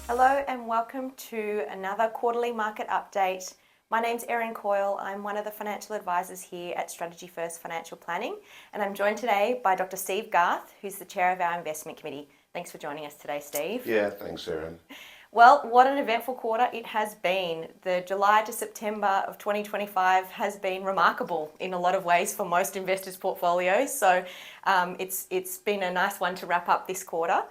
Hello and welcome to another quarterly market update. My name's Erin Coyle. I'm one of the financial advisors here at Strategy First Financial Planning, and I'm joined today by Dr. Steve Garth, who's the chair of our investment committee. Thanks for joining us today, Steve. Yeah, thanks, Erin. Well, what an eventful quarter it has been. The July to September of 2025 has been remarkable in a lot of ways for most investors' portfolios. So it's been a nice one to wrap up this quarter.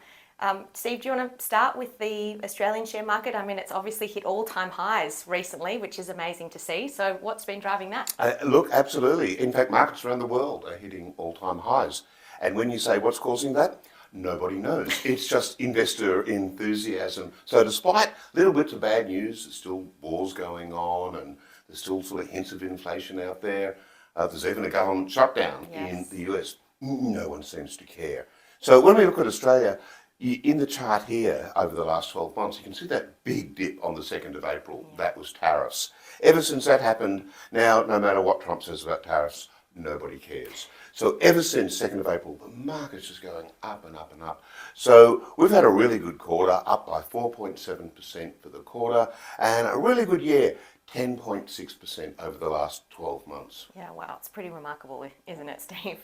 Steve, do you want to start with the Australian share market? I mean, it's obviously hit all-time highs recently, which is amazing to see. So what's been driving that? Look, absolutely. In fact, markets around the world are hitting all-time highs. And when you say what's causing that, nobody knows. It's just investor enthusiasm. So despite little bits of bad news, there's still wars going on and there's still sort of hints of inflation out there. There's even a government shutdown in the US. No one seems to care. So when we look at Australia, in the chart here over the last 12 months, you can see that big dip on the 2nd of April. That was tariffs. Ever since that happened, now no matter what Trump says about tariffs, nobody cares. So ever since 2nd of April, the market's just going up and up and up. So we've had a really good quarter, up by 4.7% for the quarter, and a really good year, 10.6% over the last 12 months. Yeah, wow, it's pretty remarkable, isn't it, Steve?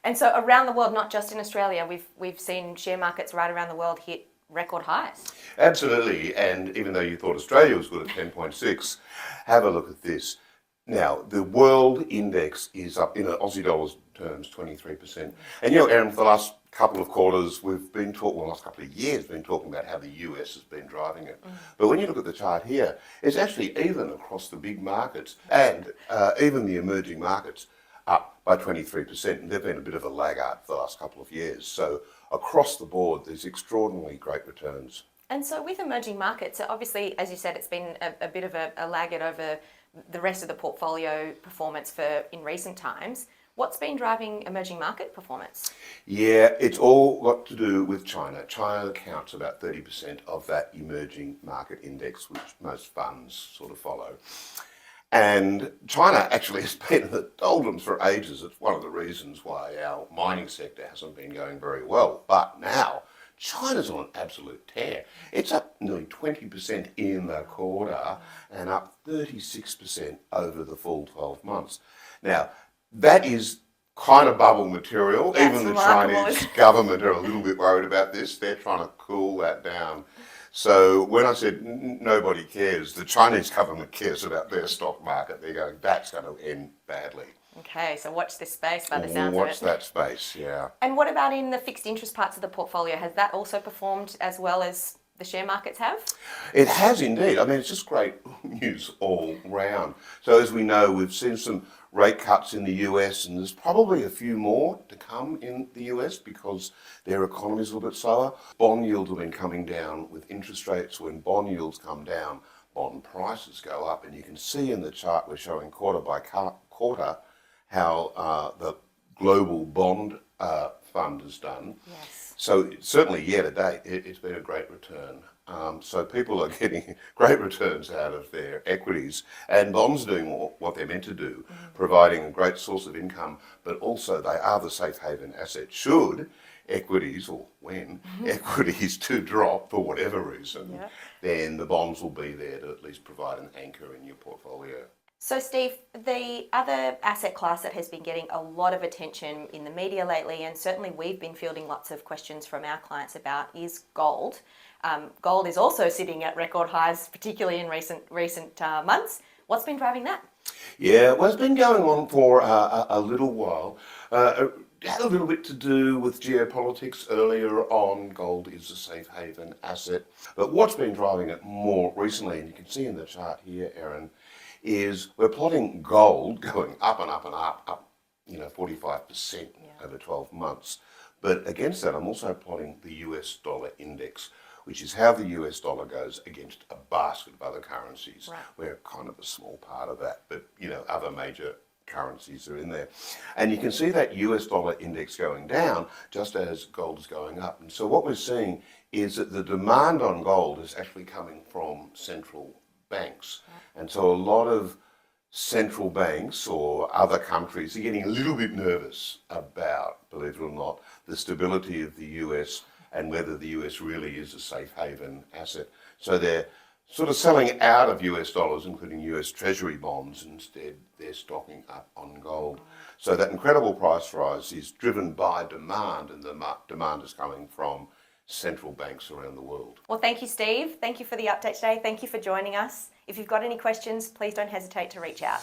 And so around the world, not just in Australia, we've seen share markets right around the world hit record highs. Absolutely, and even though you thought Australia was good at 10.6, have a look at this. Now, the world index is up in Aussie dollars terms, 23%. And you know, Erin, for the last couple of quarters, we've been talking, well, the last couple of years, we've been talking about how the US has been driving it. But when you look at the chart here, it's actually even across the big markets and even the emerging markets up by 23%. And they've been a bit of a laggard for the last couple of years. So across the board, there's extraordinarily great returns. And so with emerging markets, obviously, as you said, it's been a bit of a laggard over the rest of the portfolio performance in recent times. What's been driving emerging market performance? Yeah, it's all got to do with China. China accounts about 30% of that emerging market index, which most funds sort of follow. And China actually has been in the doldrums for ages. It's one of the reasons why our mining sector hasn't been going very well. But now, China's on an absolute tear. It's up nearly 20% in the quarter and up 36% over the full 12 months. Now, that is kind of bubble material. That's even the remarkable. Chinese government are a little bit worried about this. They're trying to cool that down. So when I said nobody cares, the Chinese government cares about their stock market. They're going, that's going to end badly. Okay, so watch this space by the sounds of it. Watch that space, yeah. And what about in the fixed interest parts of the portfolio? Has that also performed as well as the share markets have? It has indeed. I mean, it's just great news all round. So as we know, we've seen some rate cuts in the US, and there's probably a few more to come in the US because their economy is a little bit slower. Bond yields have been coming down with interest rates. When bond yields come down, bond prices go up. And you can see in the chart we're showing quarter by quarter how the global bond fund has done. Yes. So certainly year to date, it's been a great return. So people are getting great returns out of their equities, and bonds doing what they're meant to do, providing a great source of income, but also they are the safe haven asset. Should equities, or when equities do drop for whatever reason, then the bonds will be there to at least provide an anchor in your portfolio. So Steve, the other asset class that has been getting a lot of attention in the media lately, and certainly we've been fielding lots of questions from our clients about, is gold. Gold is also sitting at record highs, particularly in recent months. What's been driving that? Yeah, well, it's been going on for a little while. It had a little bit to do with geopolitics earlier on. Gold is a safe haven asset. But what's been driving it more recently, and you can see in the chart here, Erin, is we're plotting gold going up and up and up, 45% over 12 months. But against that, I'm also plotting the US dollar index, which is how the US dollar goes against a basket of other currencies. Right. We're kind of a small part of that, but other major currencies are in there. And you can see that US dollar index going down just as gold is going up. And so what we're seeing is that the demand on gold is actually coming from central banks. And so a lot of central banks or other countries are getting a little bit nervous about, believe it or not, the stability of the US and whether the US really is a safe haven asset. So they're sort of selling out of US dollars, including US Treasury bonds. Instead, they're stocking up on gold. So that incredible price rise is driven by demand, and the demand is coming from central banks around the world. Well, thank you, Steve. Thank you for the update today. Thank you for joining us. If you've got any questions, please don't hesitate to reach out.